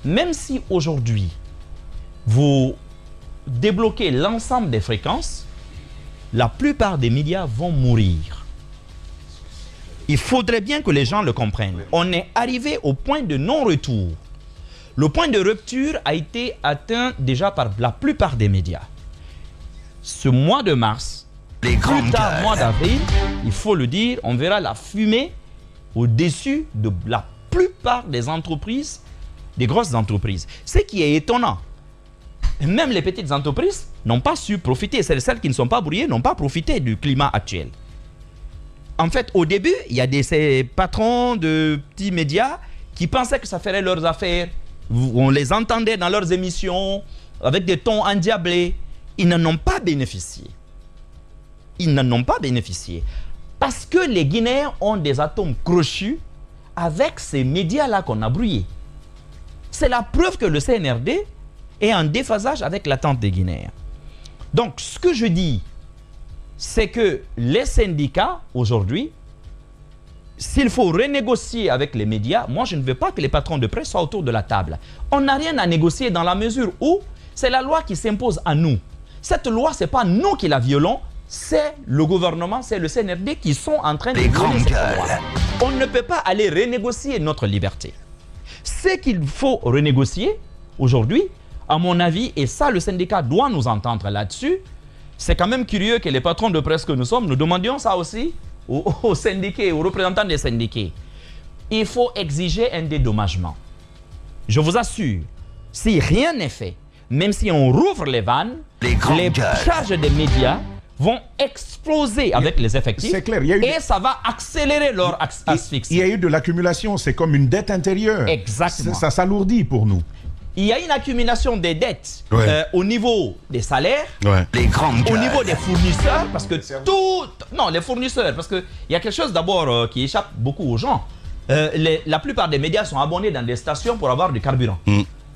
Même si aujourd'hui, vous débloquez l'ensemble des fréquences, la plupart des médias vont mourir. Il faudrait bien que les gens le comprennent. On est arrivé au point de non-retour. Le point de rupture a été atteint déjà par la plupart des médias. Ce mois de mars, plus tard mois d'avril, il faut le dire, on verra la fumée au-dessus de la plupart des entreprises, des grosses entreprises. Ce qui est étonnant, même les petites entreprises n'ont pas su profiter. Celles qui ne sont pas brouillées n'ont pas profité du climat actuel. En fait, au début, il y a ces patrons de petits médias qui pensaient que ça ferait leurs affaires. On les entendait dans leurs émissions avec des tons endiablés. Ils n'en ont pas bénéficié. Ils n'en ont pas bénéficié. Parce que les Guinéens ont des atomes crochus avec ces médias-là qu'on a brouillés. C'est la preuve que le CNRD est en déphasage avec l'attente des Guinéens. Donc, ce que je dis, c'est que les syndicats, aujourd'hui, s'il faut renégocier avec les médias, moi, je ne veux pas que les patrons de presse soient autour de la table. On n'a rien à négocier dans la mesure où c'est la loi qui s'impose à nous. Cette loi, ce n'est pas nous qui la violons, c'est le gouvernement, c'est le CNRD qui sont en train de violer cette loi. On ne peut pas aller renégocier notre liberté. Ce qu'il faut renégocier aujourd'hui, à mon avis, et ça le syndicat doit nous entendre là-dessus, c'est quand même curieux que les patrons de presse que nous sommes, nous demandions ça aussi aux syndiqués, aux représentants des syndiqués. Il faut exiger un dédommagement. Je vous assure, si rien n'est fait, même si on rouvre les vannes, les charges des médias vont exploser avec les effectifs. C'est clair, et ça va accélérer leur asphyxie. Il y a eu de l'accumulation, c'est comme une dette intérieure. Exactement. Ça s'alourdit pour nous. il y a une accumulation des dettes au niveau des salaires, au niveau des fournisseurs, parce que non, les fournisseurs, parce qu'il y a quelque chose d'abord qui échappe beaucoup aux gens. La plupart des médias sont abonnés dans des stations pour avoir du carburant.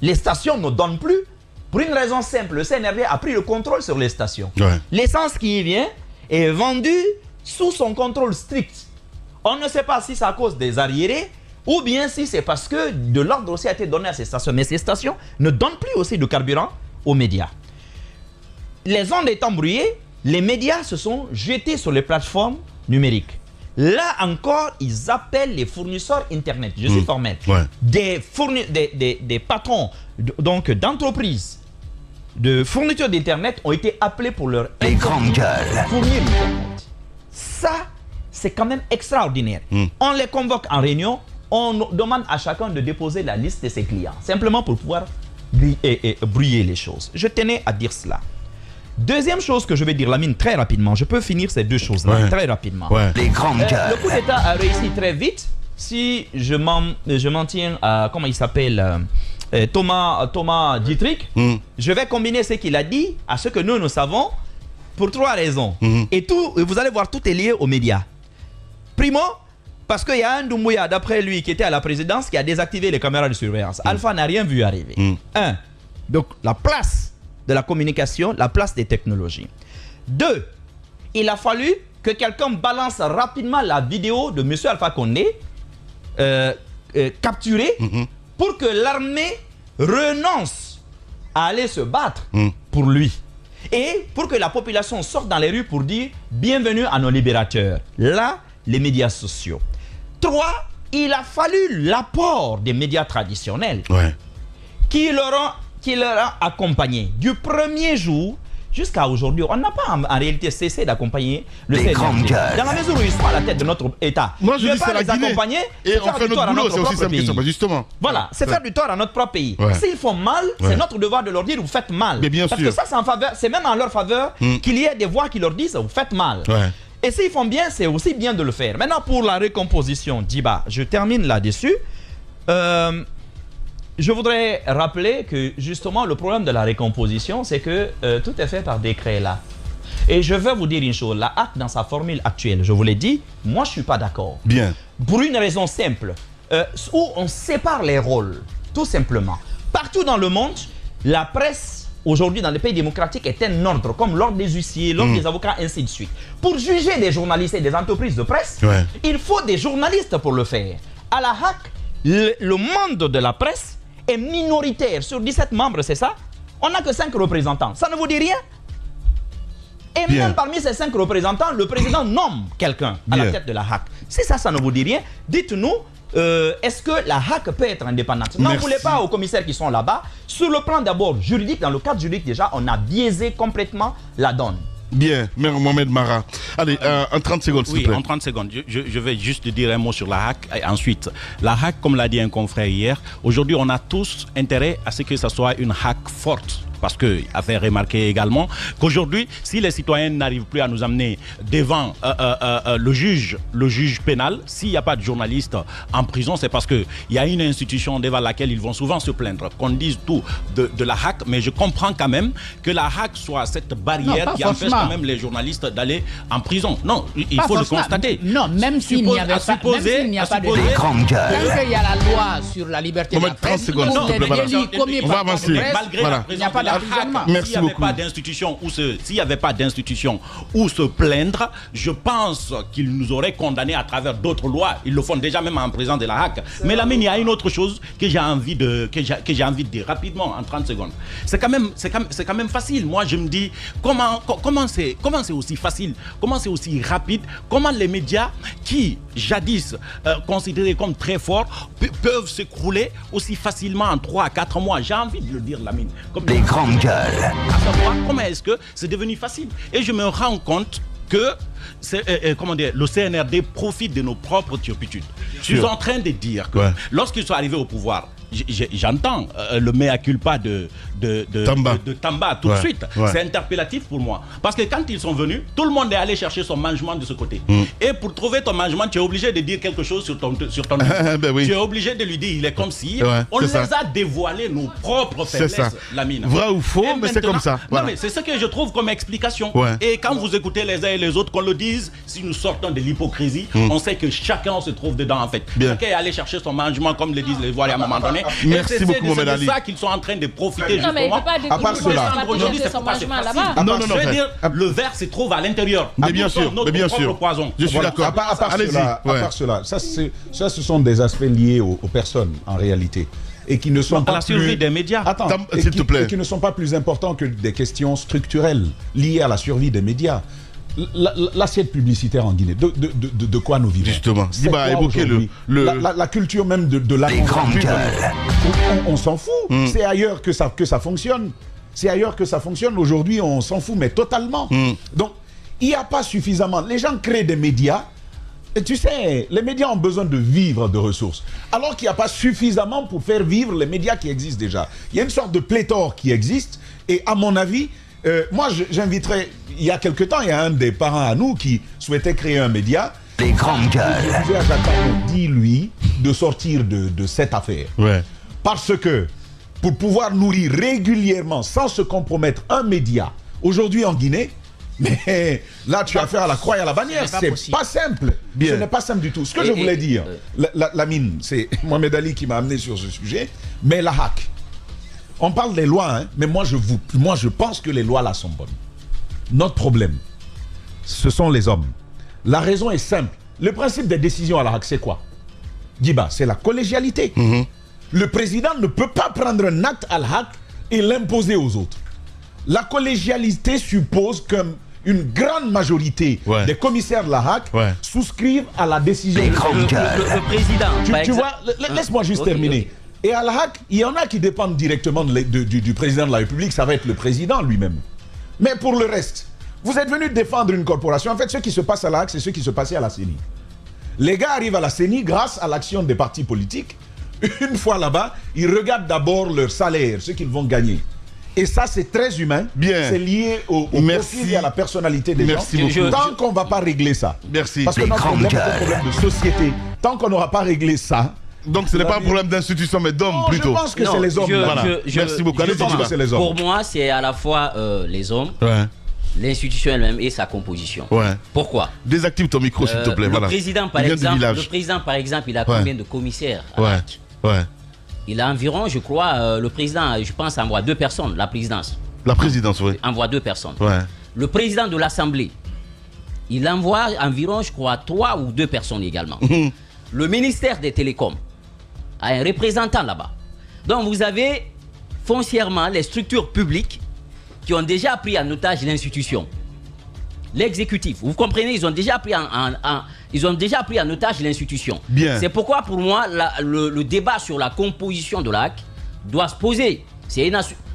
Les stations ne donnent plus, pour une raison simple, le CNRD a pris le contrôle sur les stations. L'essence qui y vient est vendue sous son contrôle strict. On ne sait pas si c'est à cause des arriérés, ou bien si c'est parce que de l'ordre aussi a été donné à ces stations. Mais ces stations ne donnent plus aussi de carburant aux médias. Les ondes étant brouillées, les médias se sont jetés sur les plateformes numériques. Là encore, ils appellent les fournisseurs Internet, je suis formel, des patrons d'entreprises de fourniture d'Internet ont été appelés pour leur fournir Internet. Ça, c'est quand même extraordinaire. On les convoque en réunion, on demande à chacun de déposer la liste de ses clients, simplement pour pouvoir brouiller les choses. Je tenais à dire cela. Deuxième chose que je vais dire, Lamine, très rapidement. Je peux finir ces deux choses-là très rapidement. Les grandes gueules. Le coup d'État a réussi très vite. Si je m'en tiens à, comment il s'appelle, Thomas Dietrich, je vais combiner ce qu'il a dit à ce que nous savons pour trois raisons. Et vous allez voir, tout est lié aux médias. Primo, parce qu'il y a un Doumbouya, d'après lui, qui était à la présidence, qui a désactivé les caméras de surveillance. Alpha n'a rien vu arriver. Donc la place de la communication, la place des technologies. 2, il a fallu que quelqu'un balance rapidement la vidéo de M. Alpha Condé, capturé, pour que l'armée renonce à aller se battre pour lui. Et pour que la population sorte dans les rues pour dire « Bienvenue à nos libérateurs ». Là, les médias sociaux. 3, il a fallu l'apport des médias traditionnels qui leur a accompagné du premier jour jusqu'à aujourd'hui. On n'a pas en réalité cessé d'accompagner le CNRD. Dans la mesure où ils sont à la tête de notre État. Moi, je dis c'est la Guinée. Et on fait notre boulot, c'est aussi simple que ça, justement. Voilà, c'est faire du tort à notre propre pays. S'ils font mal, c'est notre devoir de leur dire vous faites mal. Mais bien Parce sûr. que ça, c'est même en leur faveur qu'il y ait des voix qui leur disent vous faites mal. Et s'ils font bien, c'est aussi bien de le faire. Maintenant, pour la recomposition, Djiba, je termine là-dessus. Je voudrais rappeler que justement le problème de la récomposition, c'est que tout est fait par décret là. Et je veux vous dire une chose, la HAC dans sa formule actuelle, je vous l'ai dit, moi je ne suis pas d'accord. Bien. Pour une raison simple, où on sépare les rôles, tout simplement. Partout dans le monde, la presse, aujourd'hui dans les pays démocratiques, est un ordre, comme l'ordre des huissiers, l'ordre des avocats, ainsi de suite. Pour juger des journalistes et des entreprises de presse, il faut des journalistes pour le faire. À la HAC, le monde de la presse est minoritaire. Sur 17 membres, c'est ça? On n'a que 5 représentants. Ça ne vous dit rien? Et même parmi ces 5 représentants, le président nomme quelqu'un à la tête de la HAC. Si ça ne vous dit rien, dites-nous, est-ce que la HAC peut être indépendante? N'en voulez pas aux commissaires qui sont là-bas. Sur le plan d'abord juridique, dans le cadre juridique déjà, on a biaisé complètement la donne. Bien, Maire Mohamed Mara. Allez, en 30 secondes, s'il te plaît. En 30 secondes. Je vais juste dire un mot sur la HAC. Et ensuite, la HAC, comme l'a dit un confrère hier, aujourd'hui, on a tous intérêt à ce que ce soit une HAC forte. Parce qu'il a fait remarquer également qu'aujourd'hui, si les citoyens n'arrivent plus à nous amener devant le juge pénal, s'il n'y a pas de journaliste en prison, c'est parce qu'il y a une institution devant laquelle ils vont souvent se plaindre. Qu'on dise tout de la HAC, mais je comprends quand même que la HAC soit cette barrière qui empêche quand même les journalistes d'aller en prison. Non, il faut le constater. Non, même s'il n'y avait pas, il n'y a pas de grandes gueules. Tant qu'il y a la loi sur la liberté de la presse, on va avancer. Malgré la présence de la HAC, s'il n'y avait pas d'institution où se plaindre, je pense qu'ils nous auraient condamnés à travers d'autres lois. Ils le font déjà même en présence de la HAC. Mais là, il y a une autre chose que j'ai envie de dire rapidement en 30 secondes. C'est quand même facile. Moi, je me dis comment c'est aussi facile, comment c'est aussi rapide, comment les médias qui jadis considérés comme très forts peuvent s'écrouler aussi facilement en 3 à 4 mois. J'ai envie de le dire, Lamine. Comme les grandes gueules. À savoir comment est-ce que c'est devenu facile. Et je me rends compte que le CNRD profite de nos propres turpitudes. Je suis en train de dire que lorsqu'ils sont arrivés au pouvoir, j'entends le mea culpa de Tamba tout de suite. C'est interpellatif pour moi. Parce que quand ils sont venus, tout le monde est allé chercher son management de ce côté. Et pour trouver ton management, tu es obligé de dire quelque chose sur ton oui. Tu es obligé de lui dire, il est comme si on les a dévoilé nos propres faiblesses, Lamine. Vrai ou faux, mais c'est comme ça. Voilà. Non, mais c'est ce que je trouve comme explication. Et quand vous écoutez les uns et les autres, qu'on le dise, si nous sortons de l'hypocrisie, on sait que chacun se trouve dedans en fait. Chacun est allé chercher son management, comme le disent les Voiles à un moment donné. Merci beaucoup, Mohamed Ali. C'est ça qu'ils sont en train de profiter justement. Mais il peut pas à part cela, aujourd'hui, c'est son management là-bas. Non, je veux dire, le verre se trouve à l'intérieur. Mais bien sûr, poison. Je suis d'accord. À part cela, ça, ce sont des aspects liés aux personnes en réalité. Et qui ne sont pas la survie des médias. Attends, s'il te plaît. Et qui ne sont pas plus importants que des questions structurelles liées à la survie des médias. L'assiette publicitaire en Guinée, de quoi nous vivons? Justement, Diba a évoqué la culture même de la on s'en fout. C'est ailleurs que ça fonctionne. C'est ailleurs que ça fonctionne. Aujourd'hui, on s'en fout, mais totalement. Donc, il n'y a pas suffisamment. Les gens créent des médias. Et tu sais, les médias ont besoin de vivre de ressources. Alors qu'il n'y a pas suffisamment pour faire vivre les médias qui existent déjà. Il y a une sorte de pléthore qui existe. Et à mon avis, moi, j'inviterais... Il y a quelque temps, il y a un des parents à nous qui souhaitait créer un média. Les grandes gueules. Je disais à Jacques, dit lui de sortir de cette affaire. Parce que pour pouvoir nourrir régulièrement, sans se compromettre, un média, aujourd'hui en Guinée, mais là, tu as affaire à la croix et à la bannière. C'est pas simple. Ce n'est pas simple du tout. Ce que je voulais dire, Lamine, c'est Mohamed Ali qui m'a amené sur ce sujet, mais la hack. On parle des lois, hein, mais moi je pense que les lois là sont bonnes. Notre problème, ce sont les hommes. La raison est simple. Le principe des décisions à la hack, c'est quoi? Diba, c'est la collégialité. Le président ne peut pas prendre un acte à la hack et l'imposer aux autres. La collégialité suppose qu'une grande majorité des commissaires de la HAC souscrivent à la décision. Le président. Tu vois, laisse-moi juste terminer. Et à la HAC, il y en a qui dépendent directement du président de la République, ça va être le président lui-même. Mais pour le reste, vous êtes venu défendre une corporation. En fait, ce qui se passe à la HAC, c'est ce qui se passait à la CENI. Les gars arrivent à la CENI grâce à l'action des partis politiques. Une fois là-bas, ils regardent d'abord leur salaire, ce qu'ils vont gagner. Et ça, c'est très humain. C'est lié au profil et à la personnalité des gens. Tant qu'on ne va pas régler ça. Parce que notre problème, c'est un problème de société. Tant qu'on n'aura pas réglé ça. Donc ce n'est pas un problème d'institution, mais d'hommes plutôt. Je pense que c'est les hommes. Merci beaucoup. Pour moi, c'est à la fois les hommes, l'institution elle-même et sa composition. Pourquoi? Désactive ton micro, s'il te plaît. Le président, par exemple, il a combien de commissaires à Il a environ, je crois, le président, je pense, envoie 2 personnes, la présidence. La présidence, oui. Envoie 2 personnes. Le président de l'Assemblée, il envoie environ, je crois, 3 ou 2 personnes également. Le ministère des Télécoms a un représentant là-bas. Donc vous avez foncièrement les structures publiques qui ont déjà pris en otage l'institution. L'exécutif, vous comprenez, ils ont déjà pris en otage l'institution. C'est pourquoi pour moi le débat sur la composition de l'AC doit se poser.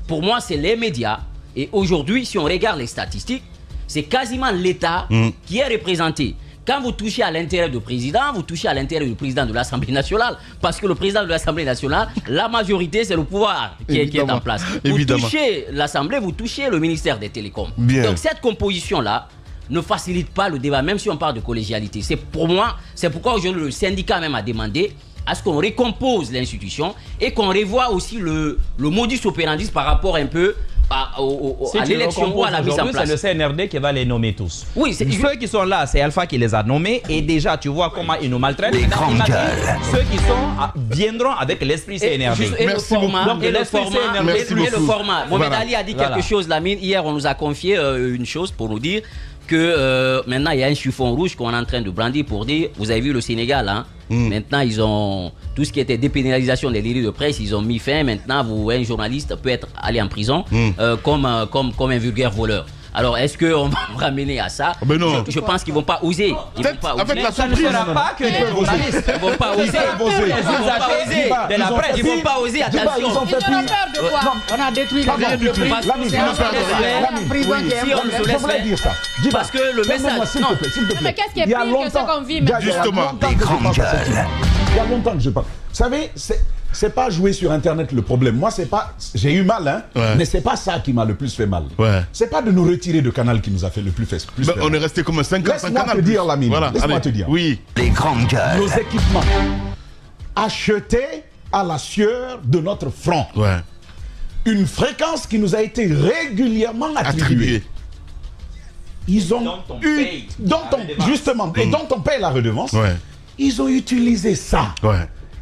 Pour moi, c'est les médias. Et aujourd'hui, si on regarde les statistiques, c'est quasiment l'État qui est représenté. Quand vous touchez à l'intérêt du président, vous touchez à l'intérêt du président de l'Assemblée nationale. Parce que le président de l'Assemblée nationale, la majorité, c'est le pouvoir qui est en place. Vous touchez l'Assemblée, vous touchez le ministère des Télécoms. Donc cette composition-là ne facilite pas le débat, même si on parle de collégialité. C'est pourquoi aujourd'hui le syndicat même a demandé à ce qu'on recompose l'institution et qu'on revoie aussi le modus operandi par rapport un peu à l'élection ou à la mise en place. C'est le CNRD qui va les nommer tous. Oui, ceux qui sont là, c'est Alpha qui les a nommés et déjà tu vois comment ils nous maltraitent. Imagine ceux qui viendront avec l'esprit CNRD. Et le format. Mohamed Ali a dit quelque chose, Lamine. Hier, on nous a confié une chose pour nous dire que maintenant il y a un chiffon rouge qu'on est en train de brandir pour dire, vous avez vu le Sénégal, hein? Maintenant ils ont tout ce qui était dépénalisation des délits de presse, ils ont mis fin. Maintenant un journaliste peut être allé en prison comme un vulgaire voleur. Alors, est-ce qu'on va ramener à ça? Je pense qu'ils ne vont pas oser. Ils vont pas oser. Ça ne sera pas que les journalistes. Ils ne vont pas oser. Ils ne vont pas oser. Attention. Ils ont peur de quoi? On a détruit la prison. Parce que le message... Mais qu'est-ce qui est pire que ce qu'on vit maintenant? Justement. Il y a longtemps que je parle. Vous savez, c'est pas jouer sur Internet le problème. Moi, c'est pas... J'ai eu mal, hein, mais c'est pas ça qui m'a le plus fait mal. C'est pas de nous retirer de Canal qui nous a fait le plus fait mal. On est resté comme un 50 Laisse-moi te dire, Lamine. Voilà. Laisse-moi te dire. Oui. Les grandes gueules. Nos équipements achetés à la sueur de notre front. Une fréquence qui nous a été régulièrement attribuée. Ils ont justement, et dont on paye la redevance, ils ont utilisé ça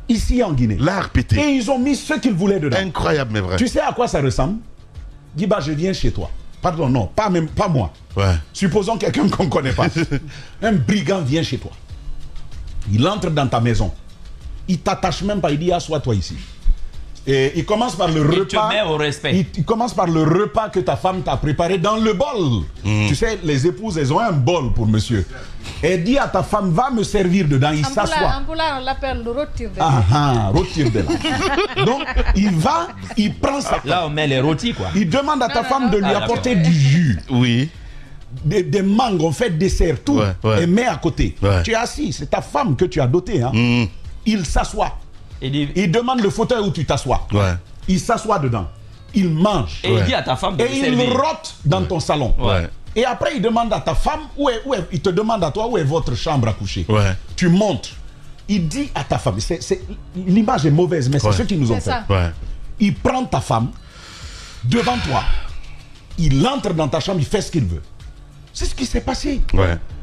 ici en Guinée. L'art pété. Et ils ont mis ce qu'ils voulaient dedans. Incroyable, mais vrai. Tu sais à quoi ça ressemble? Dis, je viens chez toi. Pardon, non, pas moi. Supposons quelqu'un qu'on ne connaît pas. Un brigand vient chez toi. Il entre dans ta maison. Il t'attache même pas, il dit, assois-toi ici. Et il commence par le repas. Te met au respect. Il commence par le repas que ta femme t'a préparé dans le bol. Tu sais, les épouses, elles ont un bol pour monsieur. Et dit à ta femme, va me servir dedans. Il s'assoit. En Poula, on l'appelle le rôtir de rôtir de là. Donc, il va, il prend sa... Là, on met les rôtis, quoi. Il demande à ta femme de lui apporter du jus. Oui. Des mangues, on fait dessert, tout. Et met à côté. Tu es assis, c'est ta femme que tu as dotée. Hein. Il s'assoit. Il demande le fauteuil où tu t'assois. Il s'assoit dedans. Il mange. Et il dit à ta femme de et il rote dans ton salon. Et après, il demande à ta femme, il te demande à toi où est votre chambre à coucher. Tu montes. Il dit à ta femme, l'image est mauvaise, mais c'est ce qu'ils nous ont fait. Il prend ta femme devant toi. Il entre dans ta chambre, il fait ce qu'il veut. C'est ce qui s'est passé.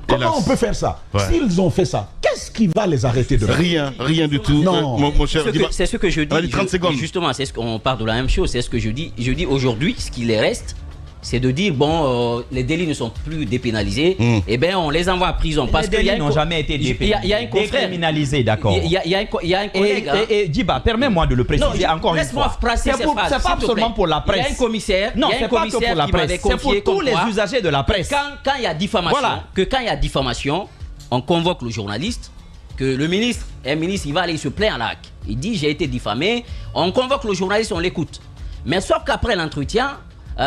Comment on peut faire ça? S'ils ont fait ça, qu'est-ce qui va les arrêter de faire? Rien du tout. Non. Mon cher, c'est ce que je dis. 30 secondes. Justement, c'est ce qu'on parle de la même chose. C'est ce que je dis. Je dis aujourd'hui, ce qui les reste, c'est de dire bon, les délits ne sont plus dépénalisés. Et ben, on les envoie en prison parce que les délits n'ont jamais été décriminalisés, d'accord. Il y a un collègue. Et Djiba, permets-moi de le préciser encore une fois. C'est pas seulement pour la presse. Il y a un commissaire. Non, c'est pas que pour la presse. C'est pour tous les usagers de la presse. Quand il y a diffamation, on convoque le journaliste. Que le ministre, il va aller se plaindre à la HAC. Il dit j'ai été diffamé. On convoque le journaliste, on l'écoute. Mais sauf qu'après l'entretien,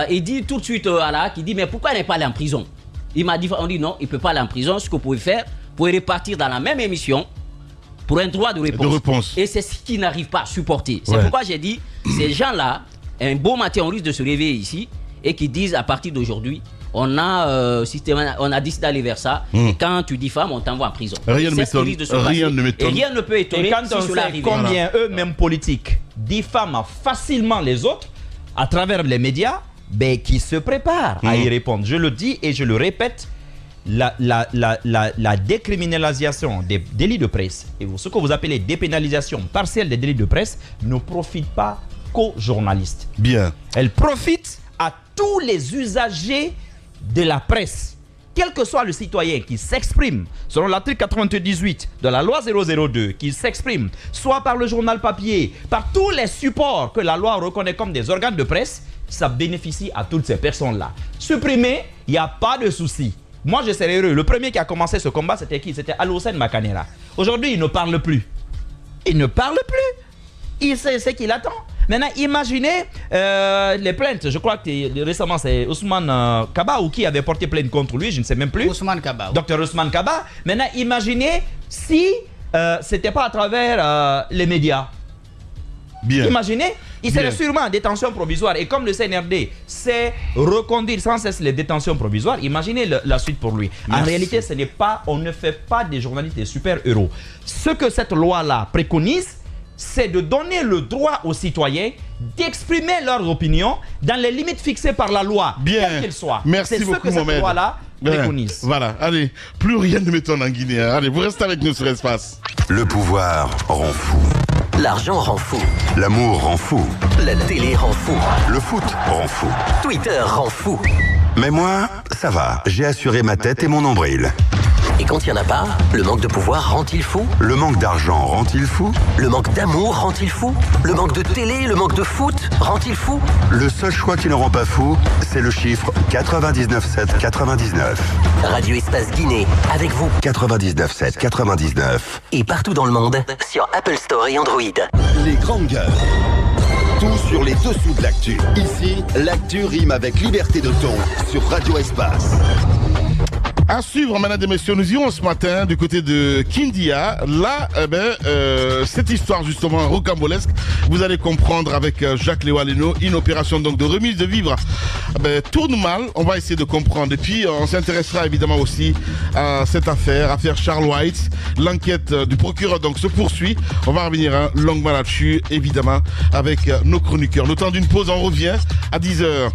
il dit tout de suite à la HAC, il dit mais pourquoi il n'est pas allé en prison? Il m'a dit, on dit non, il ne peut pas aller en prison. Ce que vous pouvez faire, vous pouvez repartir dans la même émission pour un droit de réponse. Et c'est ce qu'il n'arrive pas à supporter. C'est pourquoi j'ai dit, ces gens-là, un beau matin, on risque de se réveiller ici et qui disent à partir d'aujourd'hui, on a décidé d'aller vers ça. Et quand tu diffames, on t'envoie en prison. Rien ne m'étonne. Et rien ne peut étonner. Et quand on sait combien eux-mêmes politiques diffament facilement les autres à travers les médias, qui se préparent à y répondre. Je le dis et je le répète, la décriminalisation des délits de presse et ce que vous appelez dépénalisation partielle des délits de presse ne profite pas qu'aux journalistes. Bien. Elle profite à tous les usagers de la presse, quel que soit le citoyen qui s'exprime selon l'article 98 de la loi 002, qui s'exprime soit par le journal papier, par tous les supports que la loi reconnaît comme des organes de presse, ça bénéficie à toutes ces personnes-là. Supprimer, il n'y a pas de souci. Moi, je serais heureux. Le premier qui a commencé ce combat, c'était qui? C'était Alhoussen Makanera. Aujourd'hui, il ne parle plus. Il ne parle plus. Il sait ce qu'il attend. Maintenant, imaginez les plaintes. Je crois que récemment, c'est Ousmane Kaba ou qui avait porté plainte contre lui, je ne sais même plus. Ousmane Kaba. Docteur Ousmane Kaba. Maintenant, imaginez si ce n'était pas à travers les médias. Bien. Imaginez, il serait sûrement en détention provisoire. Et comme le CNRD sait reconduire sans cesse les détentions provisoires, imaginez la suite pour lui. Merci. En réalité, ce n'est pas, on ne fait pas des journalistes des super-héros. Ce que cette loi-là préconise, c'est de donner le droit aux citoyens d'exprimer leurs opinions dans les limites fixées par la loi, quelles qu'elles soient. Merci beaucoup, c'est ce que cette loi-là préconise. Voilà, allez, plus rien ne m'étonne en Guinée. Allez, vous restez avec nous sur Espace. Le pouvoir rend fou. L'argent rend fou. L'amour rend fou. La télé rend fou. Le foot rend fou. Twitter rend fou. Mais moi, ça va. J'ai assuré ma tête et mon nombril. Et quand il n'y en a pas, le manque de pouvoir rend-il fou? Le manque d'argent rend-il fou? Le manque d'amour rend-il fou? Le manque de télé, le manque de foot rend-il fou? Le seul choix qui ne rend pas fou, c'est le chiffre 99,7 99. Radio Espace Guinée, avec vous. 99,7 99. Et partout dans le monde, sur Apple Store et Android. Les grandes gueules. Tout sur les dessous de l'actu. Ici, l'actu rime avec liberté de ton sur Radio Espace. À suivre, mesdames et messieurs, nous irons ce matin du côté de Kindia. Là, cette histoire justement rocambolesque, vous allez comprendre avec Jacques Léo-Aleno, une opération donc de remise de vivres tourne mal. On va essayer de comprendre. Et puis, on s'intéressera évidemment aussi à cette affaire Charles White. L'enquête du procureur donc se poursuit. On va revenir longuement là-dessus, évidemment, avec nos chroniqueurs. Le temps d'une pause, on revient à 10h.